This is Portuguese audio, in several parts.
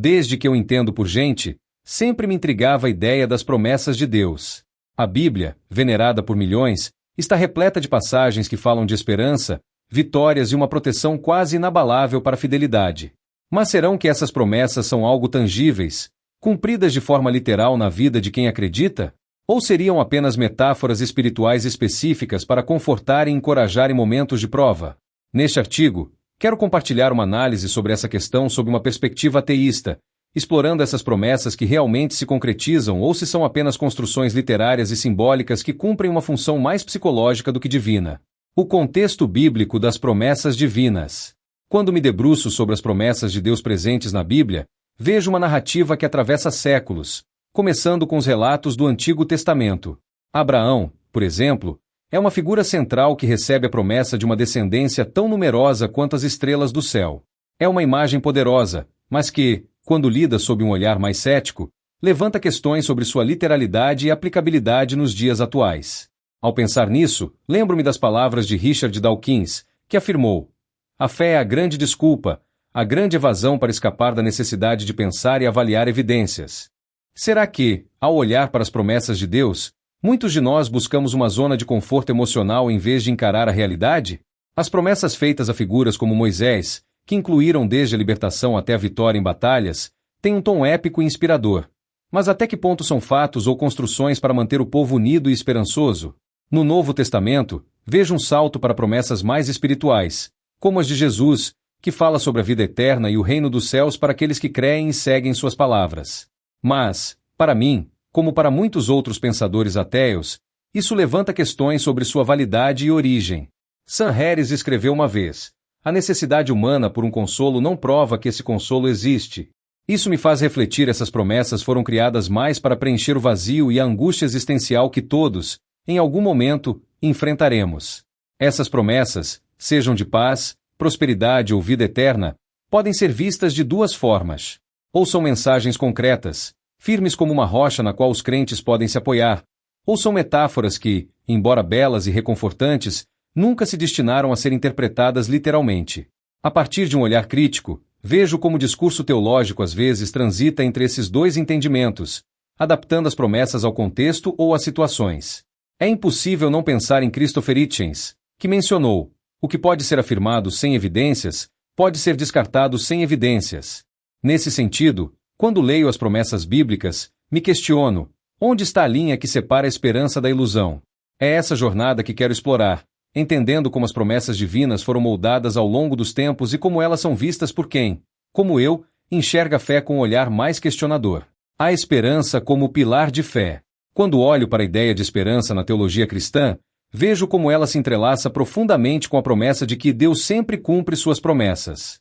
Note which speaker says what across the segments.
Speaker 1: Desde que eu entendo por gente, sempre me intrigava a ideia das promessas de Deus. A Bíblia, venerada por milhões, está repleta de passagens que falam de esperança, vitórias e uma proteção quase inabalável para a fidelidade. Mas serão que essas promessas são algo tangíveis, cumpridas de forma literal na vida de quem acredita? Ou seriam apenas metáforas espirituais específicas para confortar e encorajar em momentos de prova? Neste artigo, quero compartilhar uma análise sobre essa questão sob uma perspectiva ateísta, explorando essas promessas que realmente se concretizam ou se são apenas construções literárias e simbólicas que cumprem uma função mais psicológica do que divina. O contexto bíblico das promessas divinas. Quando me debruço sobre as promessas de Deus presentes na Bíblia, vejo uma narrativa que atravessa séculos, começando com os relatos do Antigo Testamento. Abraão, por exemplo, é uma figura central que recebe a promessa de uma descendência tão numerosa quanto as estrelas do céu. É uma imagem poderosa, mas que, quando lida sob um olhar mais cético, levanta questões sobre sua literalidade e aplicabilidade nos dias atuais. Ao pensar nisso, lembro-me das palavras de Richard Dawkins, que afirmou: "A fé é a grande desculpa, a grande evasão para escapar da necessidade de pensar e avaliar evidências." Será que, ao olhar para as promessas de Deus, muitos de nós buscamos uma zona de conforto emocional em vez de encarar a realidade? As promessas feitas a figuras como Moisés, que incluíram desde a libertação até a vitória em batalhas, têm um tom épico e inspirador. Mas até que ponto são fatos ou construções para manter o povo unido e esperançoso? No Novo Testamento, vejo um salto para promessas mais espirituais, como as de Jesus, que fala sobre a vida eterna e o reino dos céus para aqueles que creem e seguem suas palavras. Mas, para mim, como para muitos outros pensadores ateus, isso levanta questões sobre sua validade e origem. Sam Harris escreveu uma vez: "A necessidade humana por um consolo não prova que esse consolo existe." Isso me faz refletir: essas promessas foram criadas mais para preencher o vazio e a angústia existencial que todos, em algum momento, enfrentaremos. Essas promessas, sejam de paz, prosperidade ou vida eterna, podem ser vistas de duas formas. Ou são mensagens concretas, firmes como uma rocha na qual os crentes podem se apoiar, ou são metáforas que, embora belas e reconfortantes, nunca se destinaram a ser interpretadas literalmente. A partir de um olhar crítico, vejo como o discurso teológico às vezes transita entre esses dois entendimentos, adaptando as promessas ao contexto ou às situações. É impossível não pensar em Christopher Hitchens, que mencionou: "O que pode ser afirmado sem evidências, pode ser descartado sem evidências." Nesse sentido, quando leio as promessas bíblicas, me questiono: onde está a linha que separa a esperança da ilusão? É essa jornada que quero explorar, entendendo como as promessas divinas foram moldadas ao longo dos tempos e como elas são vistas por quem, como eu, enxerga a fé com um olhar mais questionador. A esperança como pilar de fé. Quando olho para a ideia de esperança na teologia cristã, vejo como ela se entrelaça profundamente com a promessa de que Deus sempre cumpre suas promessas.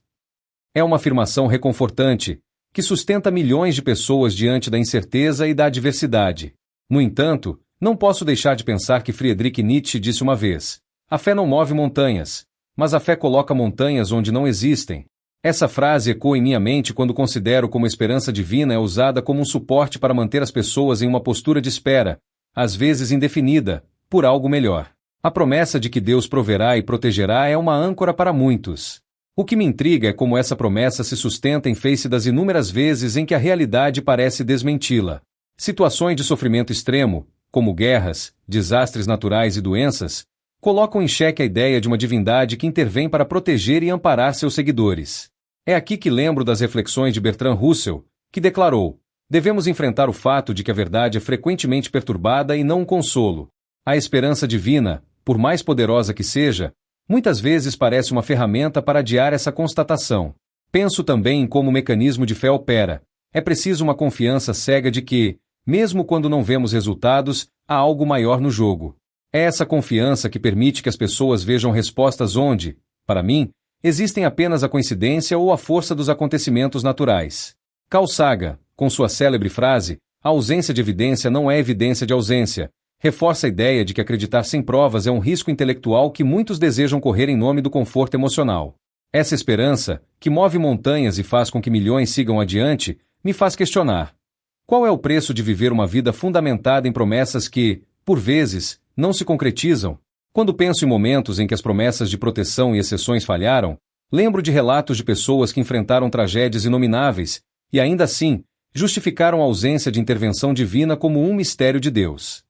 Speaker 1: É uma afirmação reconfortante, que sustenta milhões de pessoas diante da incerteza e da adversidade. No entanto, não posso deixar de pensar que Friedrich Nietzsche disse uma vez: "A fé não move montanhas, mas a fé coloca montanhas onde não existem." Essa frase ecoa em minha mente quando considero como a esperança divina é usada como um suporte para manter as pessoas em uma postura de espera, às vezes indefinida, por algo melhor. A promessa de que Deus proverá e protegerá é uma âncora para muitos. O que me intriga é como essa promessa se sustenta em face das inúmeras vezes em que a realidade parece desmenti-la. Situações de sofrimento extremo, como guerras, desastres naturais e doenças, colocam em xeque a ideia de uma divindade que intervém para proteger e amparar seus seguidores. É aqui que lembro das reflexões de Bertrand Russell, que declarou: "Devemos enfrentar o fato de que a verdade é frequentemente perturbada e não um consolo. A esperança divina, por mais poderosa que seja, muitas vezes parece uma ferramenta para adiar essa constatação." Penso também em como o mecanismo de fé opera. É preciso uma confiança cega de que, mesmo quando não vemos resultados, há algo maior no jogo. É essa confiança que permite que as pessoas vejam respostas onde, para mim, existem apenas a coincidência ou a força dos acontecimentos naturais. Carl Sagan, com sua célebre frase, "A ausência de evidência não é evidência de ausência", reforça a ideia de que acreditar sem provas é um risco intelectual que muitos desejam correr em nome do conforto emocional. Essa esperança, que move montanhas e faz com que milhões sigam adiante, me faz questionar: qual é o preço de viver uma vida fundamentada em promessas que, por vezes, não se concretizam? Quando penso em momentos em que as promessas de proteção e exceções falharam, lembro de relatos de pessoas que enfrentaram tragédias inomináveis, e ainda assim, justificaram a ausência de intervenção divina como um mistério de Deus.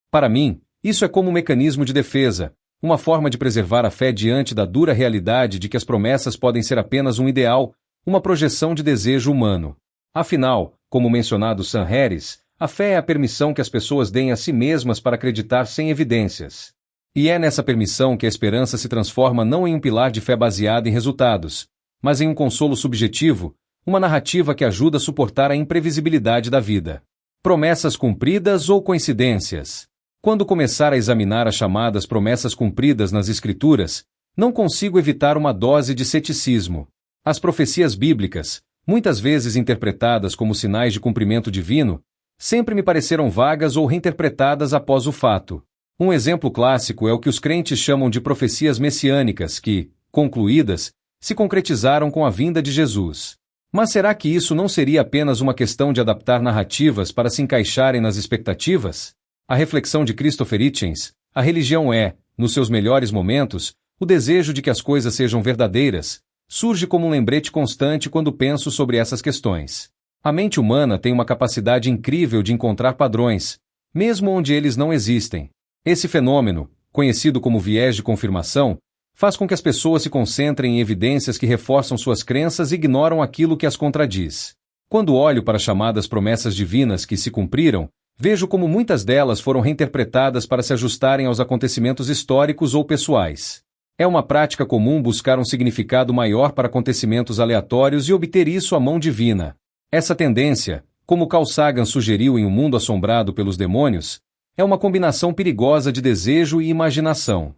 Speaker 1: Para mim, isso é como um mecanismo de defesa, uma forma de preservar a fé diante da dura realidade de que as promessas podem ser apenas um ideal, uma projeção de desejo humano. Afinal, como mencionado Sam Harris, a fé é a permissão que as pessoas deem a si mesmas para acreditar sem evidências. E é nessa permissão que a esperança se transforma não em um pilar de fé baseado em resultados, mas em um consolo subjetivo, uma narrativa que ajuda a suportar a imprevisibilidade da vida. Promessas cumpridas ou coincidências? Quando começar a examinar as chamadas promessas cumpridas nas Escrituras, não consigo evitar uma dose de ceticismo. As profecias bíblicas, muitas vezes interpretadas como sinais de cumprimento divino, sempre me pareceram vagas ou reinterpretadas após o fato. Um exemplo clássico é o que os crentes chamam de profecias messiânicas que, concluídas, se concretizaram com a vinda de Jesus. Mas será que isso não seria apenas uma questão de adaptar narrativas para se encaixarem nas expectativas? A reflexão de Christopher Hitchens: a religião é, nos seus melhores momentos, o desejo de que as coisas sejam verdadeiras, surge como um lembrete constante quando penso sobre essas questões. A mente humana tem uma capacidade incrível de encontrar padrões, mesmo onde eles não existem. Esse fenômeno, conhecido como viés de confirmação, faz com que as pessoas se concentrem em evidências que reforçam suas crenças e ignoram aquilo que as contradiz. Quando olho para as chamadas promessas divinas que se cumpriram, vejo como muitas delas foram reinterpretadas para se ajustarem aos acontecimentos históricos ou pessoais. É uma prática comum buscar um significado maior para acontecimentos aleatórios e obter isso à mão divina. Essa tendência, como Carl Sagan sugeriu em Um Mundo Assombrado pelos Demônios, é uma combinação perigosa de desejo e imaginação.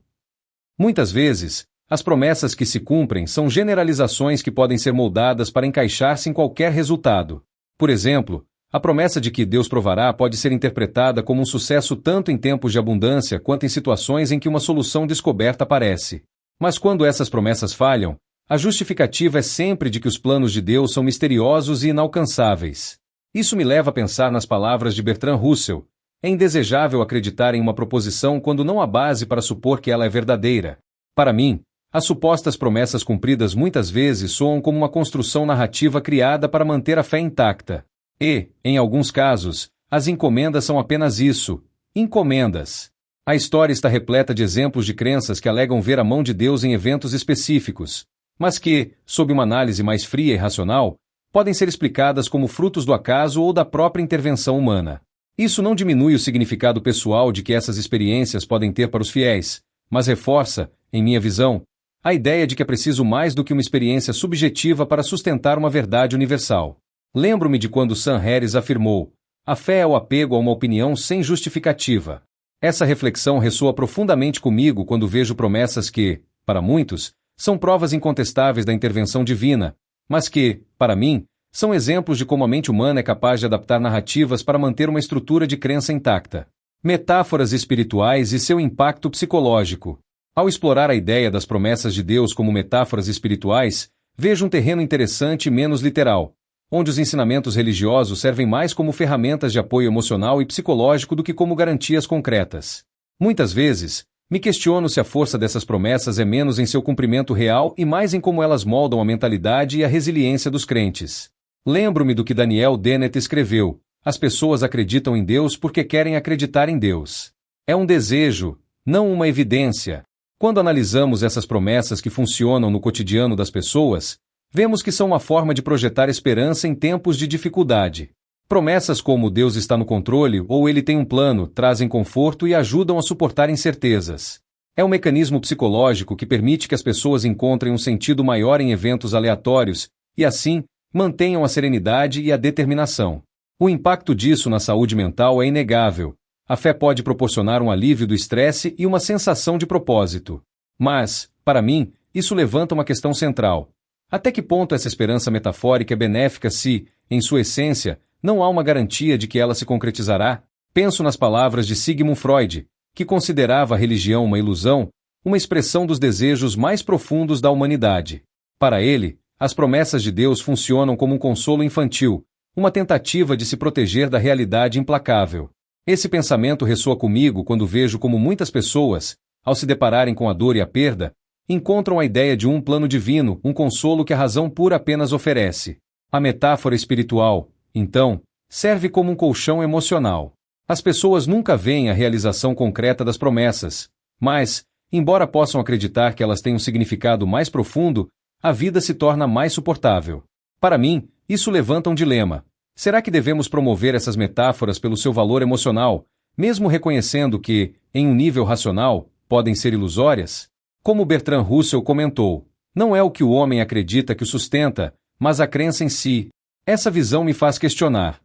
Speaker 1: Muitas vezes, as promessas que se cumprem são generalizações que podem ser moldadas para encaixar-se em qualquer resultado. Por exemplo, a promessa de que Deus provará pode ser interpretada como um sucesso tanto em tempos de abundância quanto em situações em que uma solução descoberta aparece. Mas quando essas promessas falham, a justificativa é sempre de que os planos de Deus são misteriosos e inalcançáveis. Isso me leva a pensar nas palavras de Bertrand Russell: é indesejável acreditar em uma proposição quando não há base para supor que ela é verdadeira. Para mim, as supostas promessas cumpridas muitas vezes soam como uma construção narrativa criada para manter a fé intacta. E, em alguns casos, as encomendas são apenas isso: encomendas. A história está repleta de exemplos de crenças que alegam ver a mão de Deus em eventos específicos, mas que, sob uma análise mais fria e racional, podem ser explicadas como frutos do acaso ou da própria intervenção humana. Isso não diminui o significado pessoal de que essas experiências podem ter para os fiéis, mas reforça, em minha visão, a ideia de que é preciso mais do que uma experiência subjetiva para sustentar uma verdade universal. Lembro-me de quando Sam Harris afirmou: a fé é o apego a uma opinião sem justificativa. Essa reflexão ressoa profundamente comigo quando vejo promessas que, para muitos, são provas incontestáveis da intervenção divina, mas que, para mim, são exemplos de como a mente humana é capaz de adaptar narrativas para manter uma estrutura de crença intacta. Metáforas espirituais e seu impacto psicológico. Ao explorar a ideia das promessas de Deus como metáforas espirituais, vejo um terreno interessante e menos literal, onde os ensinamentos religiosos servem mais como ferramentas de apoio emocional e psicológico do que como garantias concretas. Muitas vezes, me questiono se a força dessas promessas é menos em seu cumprimento real e mais em como elas moldam a mentalidade e a resiliência dos crentes. Lembro-me do que Daniel Dennett escreveu: as pessoas acreditam em Deus porque querem acreditar em Deus. É um desejo, não uma evidência. Quando analisamos essas promessas que funcionam no cotidiano das pessoas, vemos que são uma forma de projetar esperança em tempos de dificuldade. Promessas como Deus está no controle ou Ele tem um plano trazem conforto e ajudam a suportar incertezas. É um mecanismo psicológico que permite que as pessoas encontrem um sentido maior em eventos aleatórios e, assim, mantenham a serenidade e a determinação. O impacto disso na saúde mental é inegável. A fé pode proporcionar um alívio do estresse e uma sensação de propósito. Mas, para mim, isso levanta uma questão central. Até que ponto essa esperança metafórica é benéfica se, em sua essência, não há uma garantia de que ela se concretizará? Penso nas palavras de Sigmund Freud, que considerava a religião uma ilusão, uma expressão dos desejos mais profundos da humanidade. Para ele, as promessas de Deus funcionam como um consolo infantil, uma tentativa de se proteger da realidade implacável. Esse pensamento ressoa comigo quando vejo como muitas pessoas, ao se depararem com a dor e a perda, encontram a ideia de um plano divino, um consolo que a razão pura apenas oferece. A metáfora espiritual, então, serve como um colchão emocional. As pessoas nunca veem a realização concreta das promessas, mas, embora possam acreditar que elas têm um significado mais profundo, a vida se torna mais suportável. Para mim, isso levanta um dilema. Será que devemos promover essas metáforas pelo seu valor emocional, mesmo reconhecendo que, em um nível racional, podem ser ilusórias? Como Bertrand Russell comentou, não é o que o homem acredita que o sustenta, mas a crença em si. Essa visão me faz questionar.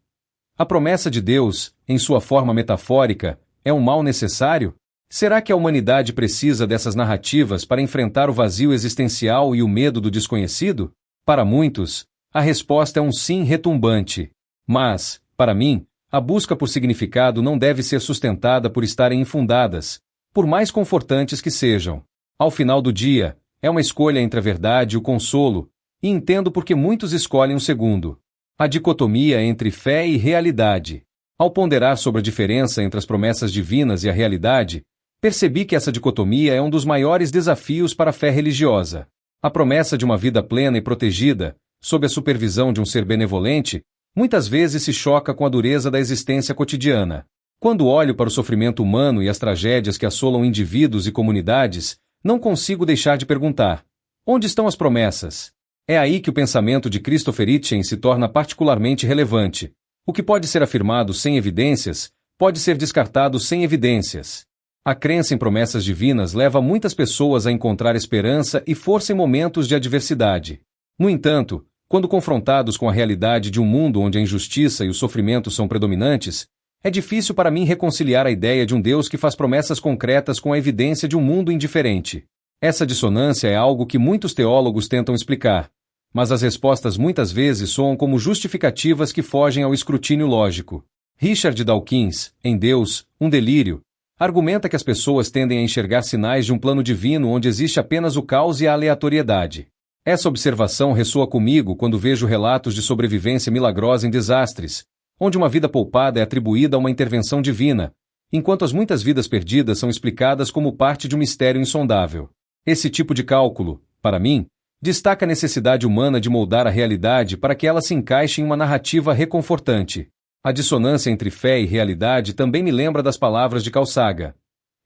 Speaker 1: A promessa de Deus, em sua forma metafórica, é um mal necessário? Será que a humanidade precisa dessas narrativas para enfrentar o vazio existencial e o medo do desconhecido? Para muitos, a resposta é um sim retumbante. Mas, para mim, a busca por significado não deve ser sustentada por estarem infundadas, por mais confortantes que sejam. Ao final do dia, é uma escolha entre a verdade e o consolo, e entendo por que muitos escolhem o segundo. A dicotomia entre fé e realidade. Ao ponderar sobre a diferença entre as promessas divinas e a realidade, percebi que essa dicotomia é um dos maiores desafios para a fé religiosa. A promessa de uma vida plena e protegida, sob a supervisão de um ser benevolente, muitas vezes se choca com a dureza da existência cotidiana. Quando olho para o sofrimento humano e as tragédias que assolam indivíduos e comunidades, não consigo deixar de perguntar: onde estão as promessas? É aí que o pensamento de Christopher Hitchens se torna particularmente relevante. O que pode ser afirmado sem evidências, pode ser descartado sem evidências. A crença em promessas divinas leva muitas pessoas a encontrar esperança e força em momentos de adversidade. No entanto, quando confrontados com a realidade de um mundo onde a injustiça e o sofrimento são predominantes, é difícil para mim reconciliar a ideia de um Deus que faz promessas concretas com a evidência de um mundo indiferente. Essa dissonância é algo que muitos teólogos tentam explicar, mas as respostas muitas vezes soam como justificativas que fogem ao escrutínio lógico. Richard Dawkins, em Deus, um delírio, argumenta que as pessoas tendem a enxergar sinais de um plano divino onde existe apenas o caos e a aleatoriedade. Essa observação ressoa comigo quando vejo relatos de sobrevivência milagrosa em desastres, onde uma vida poupada é atribuída a uma intervenção divina, enquanto as muitas vidas perdidas são explicadas como parte de um mistério insondável. Esse tipo de cálculo, para mim, destaca a necessidade humana de moldar a realidade para que ela se encaixe em uma narrativa reconfortante. A dissonância entre fé e realidade também me lembra das palavras de Carl Sagan.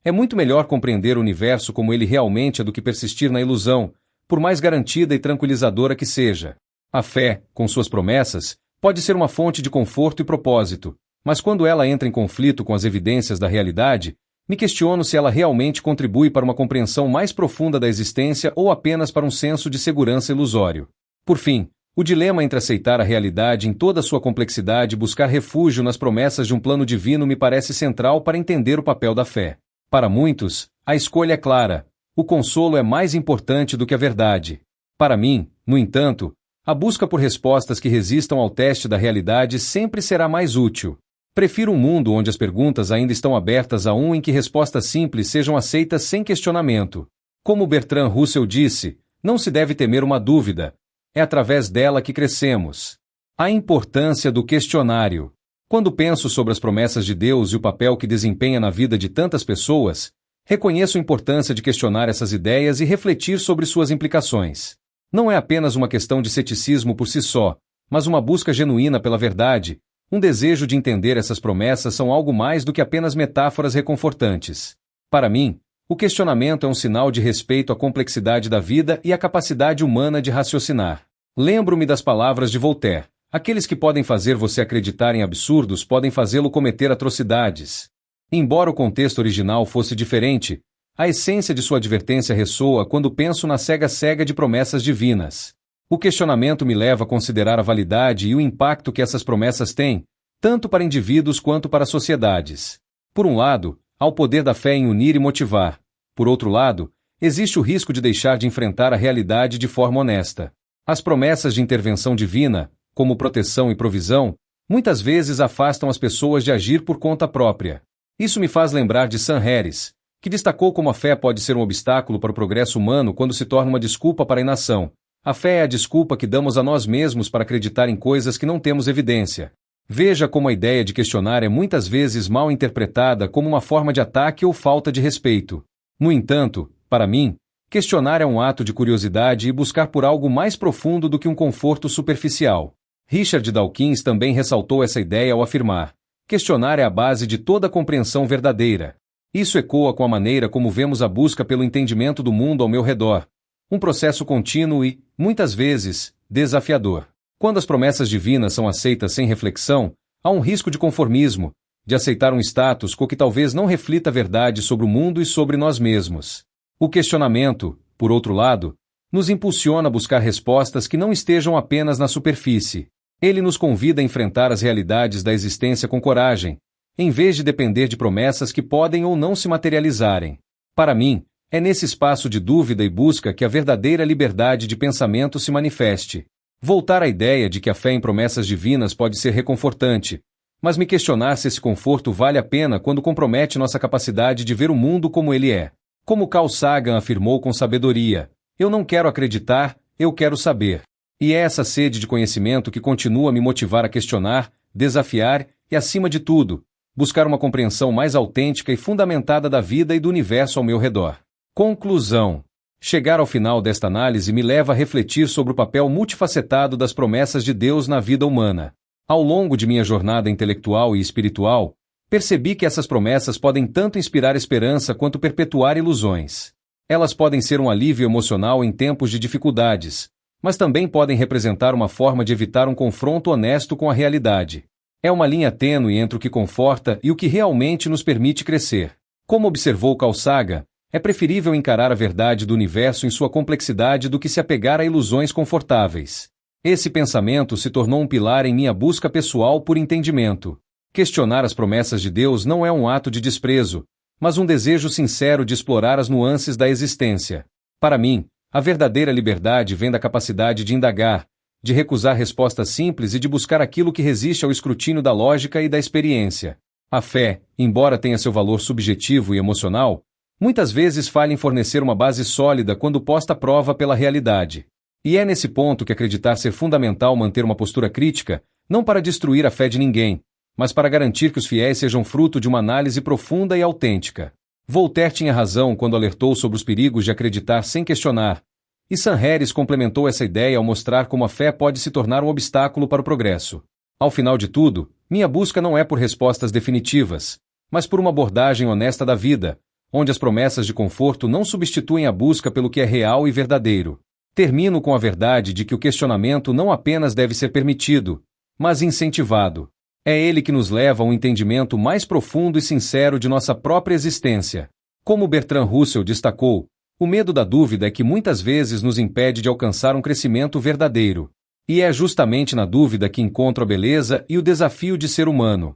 Speaker 1: É muito melhor compreender o universo como ele realmente é do que persistir na ilusão, por mais garantida e tranquilizadora que seja. A fé, com suas promessas, pode ser uma fonte de conforto e propósito, mas quando ela entra em conflito com as evidências da realidade, me questiono se ela realmente contribui para uma compreensão mais profunda da existência ou apenas para um senso de segurança ilusório. Por fim, o dilema entre aceitar a realidade em toda a sua complexidade e buscar refúgio nas promessas de um plano divino me parece central para entender o papel da fé. Para muitos, a escolha é clara: o consolo é mais importante do que a verdade. Para mim, no entanto, a busca por respostas que resistam ao teste da realidade sempre será mais útil. Prefiro um mundo onde as perguntas ainda estão abertas a um em que respostas simples sejam aceitas sem questionamento. Como Bertrand Russell disse, não se deve temer uma dúvida. É através dela que crescemos. A importância do questionário. Quando penso sobre as promessas de Deus e o papel que desempenha na vida de tantas pessoas, reconheço a importância de questionar essas ideias e refletir sobre suas implicações. Não é apenas uma questão de ceticismo por si só, mas uma busca genuína pela verdade, um desejo de entender essas promessas são algo mais do que apenas metáforas reconfortantes. Para mim, o questionamento é um sinal de respeito à complexidade da vida e à capacidade humana de raciocinar. Lembro-me das palavras de Voltaire: aqueles que podem fazer você acreditar em absurdos podem fazê-lo cometer atrocidades. Embora o contexto original fosse diferente, a essência de sua advertência ressoa quando penso na cega de promessas divinas. O questionamento me leva a considerar a validade e o impacto que essas promessas têm, tanto para indivíduos quanto para sociedades. Por um lado, há o poder da fé em unir e motivar. Por outro lado, existe o risco de deixar de enfrentar a realidade de forma honesta. As promessas de intervenção divina, como proteção e provisão, muitas vezes afastam as pessoas de agir por conta própria. Isso me faz lembrar de Sam Harris, que destacou como a fé pode ser um obstáculo para o progresso humano quando se torna uma desculpa para a inação. A fé é a desculpa que damos a nós mesmos para acreditar em coisas que não temos evidência. Veja como a ideia de questionar é muitas vezes mal interpretada como uma forma de ataque ou falta de respeito. No entanto, para mim, questionar é um ato de curiosidade e buscar por algo mais profundo do que um conforto superficial. Richard Dawkins também ressaltou essa ideia ao afirmar: questionar é a base de toda compreensão verdadeira. Isso ecoa com a maneira como vemos a busca pelo entendimento do mundo ao meu redor, um processo contínuo e, muitas vezes, desafiador. Quando as promessas divinas são aceitas sem reflexão, há um risco de conformismo, de aceitar um status quo que talvez não reflita a verdade sobre o mundo e sobre nós mesmos. O questionamento, por outro lado, nos impulsiona a buscar respostas que não estejam apenas na superfície. Ele nos convida a enfrentar as realidades da existência com coragem, em vez de depender de promessas que podem ou não se materializarem. Para mim, é nesse espaço de dúvida e busca que a verdadeira liberdade de pensamento se manifeste. Voltar à ideia de que a fé em promessas divinas pode ser reconfortante, mas me questionar se esse conforto vale a pena quando compromete nossa capacidade de ver o mundo como ele é. Como Carl Sagan afirmou com sabedoria: eu não quero acreditar, eu quero saber. E é essa sede de conhecimento que continua a me motivar a questionar, desafiar e, acima de tudo, buscar uma compreensão mais autêntica e fundamentada da vida e do universo ao meu redor. Conclusão. Chegar ao final desta análise me leva a refletir sobre o papel multifacetado das promessas de Deus na vida humana. Ao longo de minha jornada intelectual e espiritual, percebi que essas promessas podem tanto inspirar esperança quanto perpetuar ilusões. Elas podem ser um alívio emocional em tempos de dificuldades, mas também podem representar uma forma de evitar um confronto honesto com a realidade. É uma linha tênue entre o que conforta e o que realmente nos permite crescer. Como observou Carl Sagan, é preferível encarar a verdade do universo em sua complexidade do que se apegar a ilusões confortáveis. Esse pensamento se tornou um pilar em minha busca pessoal por entendimento. Questionar as promessas de Deus não é um ato de desprezo, mas um desejo sincero de explorar as nuances da existência. Para mim, a verdadeira liberdade vem da capacidade de indagar, de recusar respostas simples e de buscar aquilo que resiste ao escrutínio da lógica e da experiência. A fé, embora tenha seu valor subjetivo e emocional, muitas vezes falha em fornecer uma base sólida quando posta à prova pela realidade. E é nesse ponto que acreditar ser fundamental manter uma postura crítica, não para destruir a fé de ninguém, mas para garantir que os fiéis sejam fruto de uma análise profunda e autêntica. Voltaire tinha razão quando alertou sobre os perigos de acreditar sem questionar, e Sam Harris complementou essa ideia ao mostrar como a fé pode se tornar um obstáculo para o progresso. Ao final de tudo, minha busca não é por respostas definitivas, mas por uma abordagem honesta da vida, onde as promessas de conforto não substituem a busca pelo que é real e verdadeiro. Termino com a verdade de que o questionamento não apenas deve ser permitido, mas incentivado. É ele que nos leva a um entendimento mais profundo e sincero de nossa própria existência. Como Bertrand Russell destacou, o medo da dúvida é que muitas vezes nos impede de alcançar um crescimento verdadeiro. E é justamente na dúvida que encontro a beleza e o desafio de ser humano.